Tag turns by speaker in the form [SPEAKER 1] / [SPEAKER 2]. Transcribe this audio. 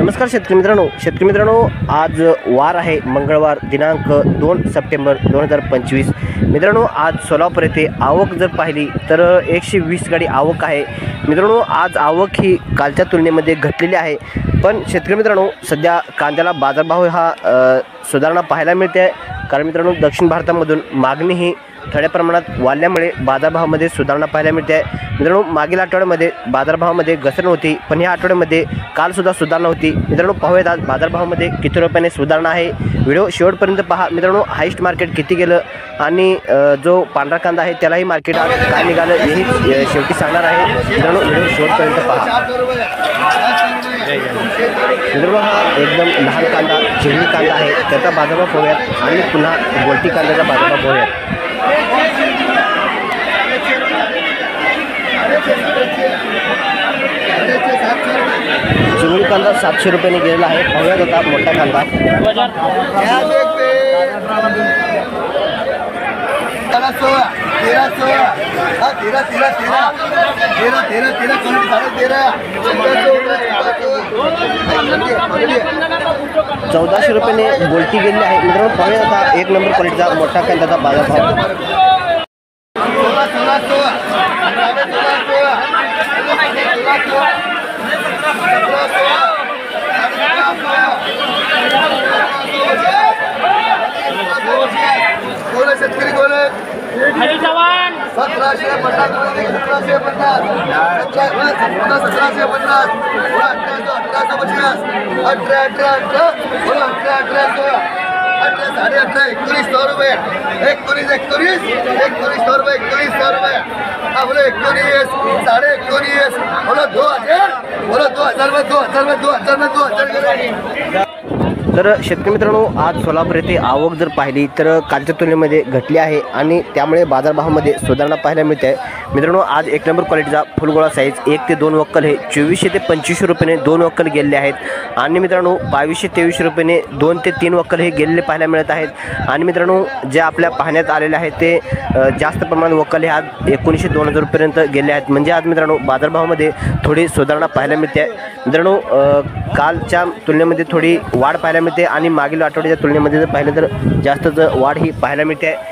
[SPEAKER 1] नमस्कार शेतकरी मित्रांनो, आज वार आहे मंगळवार दिनांक 2 सप्टेंबर 2025। मित्रांनो, आज सोलापूर येथे आवक जर पाहिली तर 120 गाडी आवक आहे। मित्रांनो, आज आवक ही कालच्या तुलनेमध्ये घटलेली आहे, पण शेतकरी मित्रांनो सध्या कांद्याला बाजारभाव हा सुधारणा पाहायला मिळते आहे। कारण मित्रांनो, दक्षिण भारतामधून मागणी ही थोड्या प्रमाणात वाढल्यामुळे बाजारभावामध्ये सुधारणा पाहायला मिळते आहे। मित्रांनो, मागील आठवड्यामध्ये बाजारभावामध्ये घसरण होती, पण या आठवड्यामध्ये कालसुद्धा सुधारणा होती। मित्रांनो, पाहूयात आज बाजारभावामध्ये किती रुपयाने सुधारणा आहे। व्हिडिओ शेवटपर्यंत पहा। मित्रांनो, हाईस्ट मार्केट किती गेलं आणि जो पांढरा कांदा आहे त्यालाही मार्केट आज काय निघालं हेही शेवटी सांगणार आहे। मित्रांनो, व्हिडिओ शेवटपर्यंत पहा। मित्रांनो, हा एकदम लहान कांदा चिवळी कांदा आहे, त्याचा बाजारभाव पाहूयात आणि पुन्हा गोल्टी कांद्याचा बाजारभाव पाहूयात। चिवळी कांदा 700 रुपयाने गेलेला आहे। पाहूयात होता मोठा कांदा 1400 रुपयाने गोल्टी गेलेली आहे। मित्रांनो, पाहूयात आता 1 नंबर क्वालिटीचा मोठा कांद्याचा बाजारभाव।
[SPEAKER 2] शेतकरी कोण आहे? 1750 1750 1750 1900 रुपये 1900 रुपये 1900 रुपये बोलो 19 19.5 बोलो 2000 बोलो 2000
[SPEAKER 1] तर शेतकरी मित्रांनो, आज सोलापूर येथे आवक जर पाहिली तर कालच्या तुलनेमध्ये घटली आहे आणि त्यामुळे बाजारभावामध्ये सुधारणा पाहायला मिळते आहे। मित्रांनो, आज 1 नंबर क्वालिटीचा फुलगोळा साईज 1 ते 2 वक्कल हे 2400 ते 2500 रुपयाने 2 वक्कल गेलेले आहेत आणि मित्रांनो 2200 ते 2300 रुपयाने 2 ते 3 वक्कल हे गेलेले पाहायला मिळत आहेत। आणि मित्रांनो, जे आपल्या पाहण्यात आलेले आहेत ते जास्त प्रमाणात वक्कल हे आज 1900 2000 रुपयापर्यंत गेले आहेत। म्हणजे आज मित्रांनो बाजारभावामध्ये थोडी सुधारणा पाहायला मिळते आहे। मित्रांनो, कालच्या तुलनेमध्ये थोडी वाढ पाहायला मिळते आणि मागील आठवड्याच्या तुलनेमध्ये जर पाहिलं तर जास्तच वाढ ही पाहायला मिळते आहे।